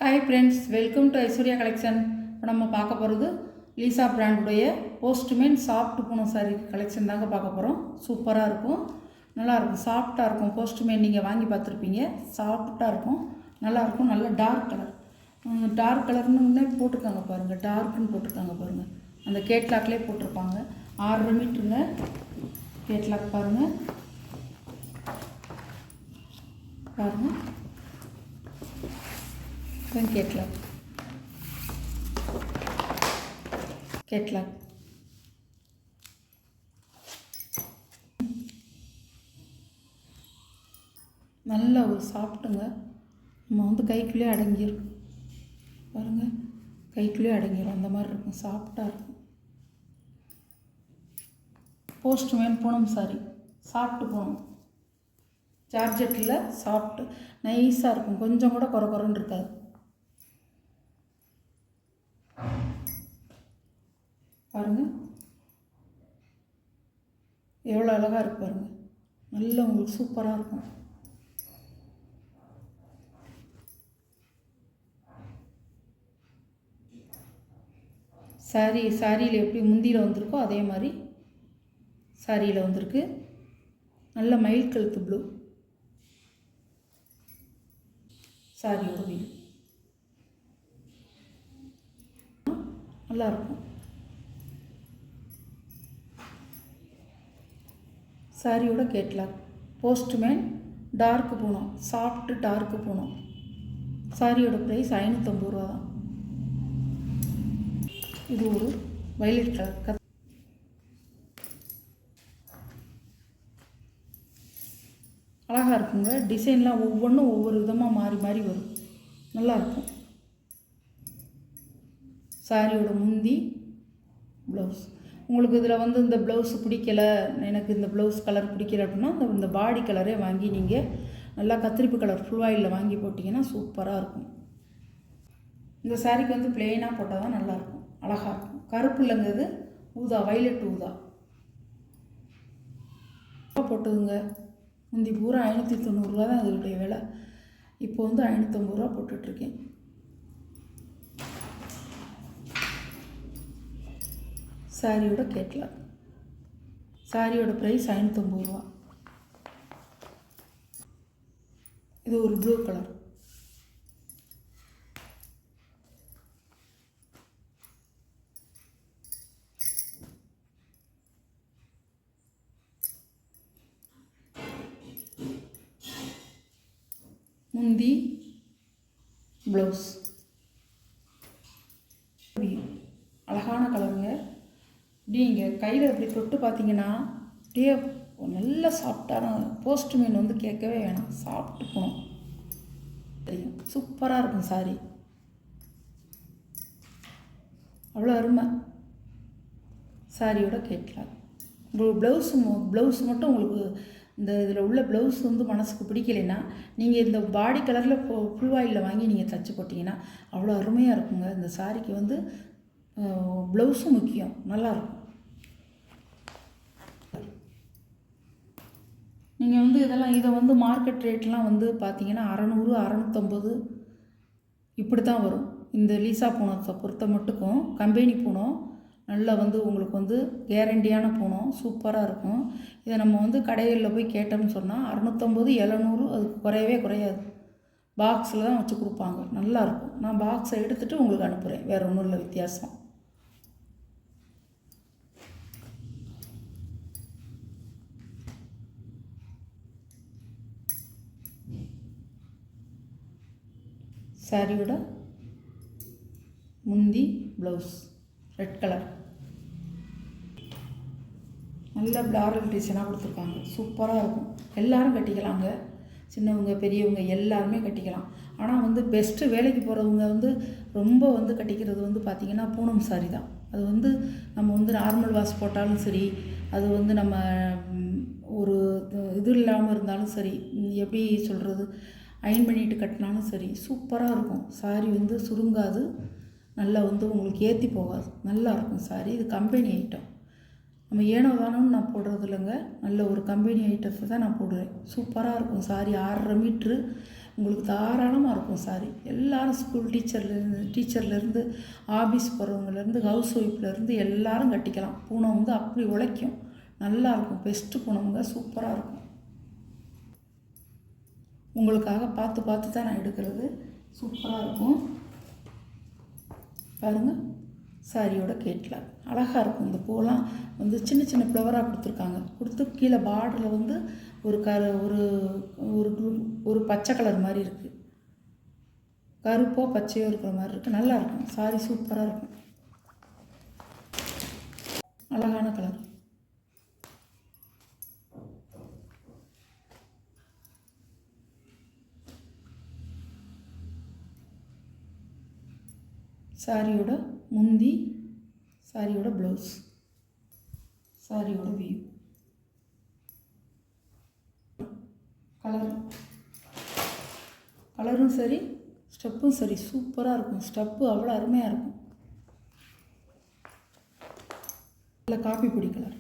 Hi friends, welcome to Aishwarya collection. இப்போ நம்ம பார்க்க போகிறது லீசா பிராண்டுடைய postman soft Poonam sari collection தாங்க பார்க்க போகிறோம். சூப்பராக இருக்கும், நல்லாயிருக்கும், சாஃப்டாக இருக்கும். போஸ்ட்மேன் நீங்கள் வாங்கி பார்த்துருப்பீங்க, சாஃப்டாக இருக்கும், நல்லாயிருக்கும். நல்ல டார்க் கலர்னு போட்டிருக்காங்க பாருங்கள், டார்க்குன்னு போட்டிருக்காங்க பாருங்கள். அந்த கேட்லாக்லேயே போட்டிருப்பாங்க. 6.5 மீட்டருங்க கேட்லாக் பாருங்கள். கேட்லாக் நல்ல ஒரு சாப்பிட்டுங்க. நம்ம வந்து கைக்குள்ளேயே அடங்கிடும் பாருங்கள், கைக்குள்ளேயே அடங்கிடும். அந்த மாதிரி இருக்கும், சாஃப்டாக இருக்கும். போஸ்ட்மேன் பூனம் சாரி, சாஃப்ட் பூனம், ஜார்ஜெட்டில் சாஃப்ட், நைஸாக இருக்கும். கொஞ்சம் கூட குறைன்னு இருக்காது. பாருங்கள் எவ்வளோ அழகாக இருக்கு பாருங்கள். நல்ல உங்களுக்கு சூப்பராக இருக்கும். சாரியில் எப்படி முந்தியில் வந்திருக்கோ அதே மாதிரி சாரியில் வந்திருக்கு. நல்ல மயில் கழுத்து ப்ளூ சாரியோட வீடு நல்லாயிருக்கும். சாரியோட catalogue postman dark Poonam, soft dark Poonam. சாரியோட ப்ரைஸ் 550 ரூபா தான். இது ஒரு வயலட் கலர், அழகாக இருக்குங்க. டிசைன்லாம் ஒவ்வொன்றும் ஒவ்வொரு விதமாக மாறி மாறி வரும், நல்லாயிருக்கும். சாரியோட முந்தி ப்ளவுஸ். உங்களுக்கு இதில் வந்து இந்த ப்ளவுஸ் பிடிக்கலை, எனக்கு இந்த ப்ளவுஸ் கலர் பிடிக்கல அப்படின்னா இந்த பாடி கலரே வாங்கி நீங்கள் நல்லா கத்திரிப்பு கலர் ஃபுல் ஆயிலில் வாங்கி போட்டிங்கன்னா சூப்பராக இருக்கும். இந்த சாரிக்கு வந்து பிளெயினாக போட்டால் தான் நல்லாயிருக்கும், அழகாக இருக்கும். கருப்பு இல்லைங்கிறது ஊதா, வைலட் ஊதா போட்டுதுங்க. முந்தி பூரா 590 ரூபா தான் அதனுடைய விலை. இப்போ வந்து 550 ரூபா போட்டுட்ருக்கேன். சாரியோட கேட்லாக், சாரியோட ப்ரைஸ் 550 ரூபா. இது ஒரு ப்ளூ கலர், முந்தி ப்ளவுஸ், அழகான கலருங்க. இப்படி நீங்கள் கையில் இப்படி தொட்டு பார்த்தீங்கன்னா அப்படியே நல்ல சாஃப்டான போஸ்ட்மேன் வந்து கேட்கவே வேணாம், சாப்பிட்டு போகணும் தெரியும். சூப்பராக இருக்கும் சாரி, அவ்வளோ அருமை. சாரியோட கேட்லாக் ப்ளவுஸ் மட்டும் உங்களுக்கு இந்த இதில் உள்ள ப்ளவுஸ் வந்து மனசுக்கு பிடிக்கலைன்னா நீங்கள் இந்த பாடி கலரில் ஃபுல் ஆயிலில் வாங்கி நீங்கள் தைச்சி போட்டிங்கன்னா அவ்வளோ அருமையாக இருக்குங்க. இந்த சாரிக்கு வந்து ப்ளவுஸும் முக்கியம், நல்லாயிருக்கும். நீங்கள் வந்து இதை வந்து மார்க்கெட் ரேட்லாம் வந்து பார்த்தீங்கன்னா 600 650 இப்படி தான் வரும். இந்த லீசா பூனத்தை பொறுத்த மட்டுக்கும் கம்பெனி பூனம் நல்லா வந்து உங்களுக்கு வந்து கேரண்டியான பூனம், சூப்பராக இருக்கும். இதை நம்ம வந்து கடைகளில் போய் கேட்டோம்னு சொன்னால் 650 700 அதுக்கு குறையவே குறையாது. பாக்ஸில் தான் வச்சு கொடுப்பாங்க, நல்லாயிருக்கும். நான் பாக்ஸை எடுத்துகிட்டு உங்களுக்கு அனுப்புகிறேன், வேறு ஒன்றும் இல்லை வித்தியாசம். சாரியோட முந்தி ப்ளவுஸ் ரெட் கலர், நல்ல பிளாரல் டிசைனாக கொடுத்துருக்காங்க, சூப்பராக இருக்கும். எல்லோரும் கட்டிக்கலாங்க, சின்னவங்க பெரியவங்க எல்லாருமே கட்டிக்கலாம். ஆனால் வந்து பெஸ்ட்டு வேலைக்கு போகிறவங்க வந்து ரொம்ப வந்து கட்டிக்கிறது வந்து பார்த்திங்கன்னா பூனம் சாரி தான். அது வந்து நம்ம வந்து நார்மல் வாஷ் போட்டாலும் சரி, அது வந்து நம்ம ஒரு இது இல்லாமல் இருந்தாலும் சரி, எப்படி சொல்கிறது, அயன் பண்ணிட்டு கட்டினாலும் சரி, சூப்பராக இருக்கும். சாரி வந்து சுருங்காது, நல்லா வந்து உங்களுக்கு ஏற்றி போகாது, நல்லாயிருக்கும் சாரி. இது கம்பெனி ஐட்டம், நம்ம ஏனோ தானோன்னு நான் போடுறது இல்லைங்க, நல்ல ஒரு கம்பெனி ஐட்டத்தை தான் நான் போடுவேன். சூப்பராக இருக்கும் சாரி. 6.5 மீட்ரு உங்களுக்கு தாராளமாக இருக்கும் சாரி. எல்லோரும் ஸ்கூல் டீச்சர்லேருந்து ஆஃபீஸ் போகிறவங்கலேருந்து ஹவுஸ் ஒய்ஃப்லேருந்து எல்லோரும் கட்டிக்கலாம். பூனை வந்து அப்படி உழைக்கும், நல்லாயிருக்கும். பெஸ்ட்டு பூனைங்க, சூப்பராக இருக்கும். உங்களுக்காக பார்த்து பார்த்து தான் நான் எடுக்கிறது. சூப்பராக இருக்கும் பாருங்கள். சாரியோட கேட்லாக் அழகாக இருக்கும். இந்த பூவெல்லாம் வந்து சின்ன சின்ன ஃப்ளவராக கொடுத்து கீழே பார்டரில் வந்து ஒரு ஒரு பச்சை கலர் மாதிரி இருக்குது, கருப்போ பச்சையோ இருக்கிற மாதிரி இருக்குது. நல்லாயிருக்கும். சாரி சூப்பராக இருக்கும், அழகான கலர். சாரியோட முந்தி, சாரியோட ப்ளவுஸ், சாரியோட வியூ, கலரும் சரி ஸ்டெப்பும் சரி சூப்பராக இருக்கும். ஸ்டெப்பு அவ்வளோ அருமையாக இருக்கும். இல்லை காப்பி பொடி கலர்,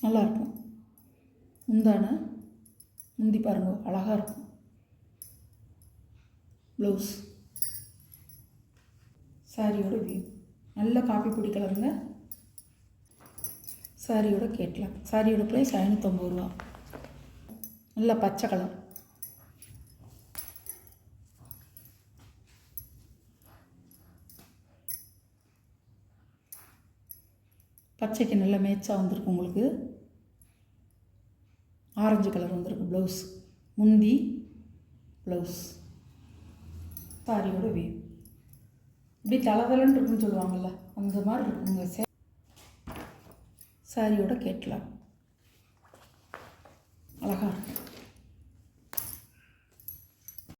நல்லாயிருக்கும். முந்தி பாருங்க, அழகாக இருக்கும். ப்ளவுஸ், சாரியோட வியூ, நல்ல காப்பி பொடி கலருங்க. சாரியோட கேட்லாக். சாரியோட ப்ரைஸ் 550 ரூபா. நல்ல பச்சை கலர், பச்சைக்கு நல்ல மேட்சாக வந்திருக்கு. உங்களுக்கு ஆரஞ்சு கலர் வந்திருக்கு. ப்ளவுஸ், முந்தி, ப்ளவுஸ், சாரியோட வியூ. இப்படி தளதளன்னு இருக்குன்னு சொல்லுவாங்கள்ல, அந்த மாதிரி இருக்குங்க. சாரியோட கேட்லாக்.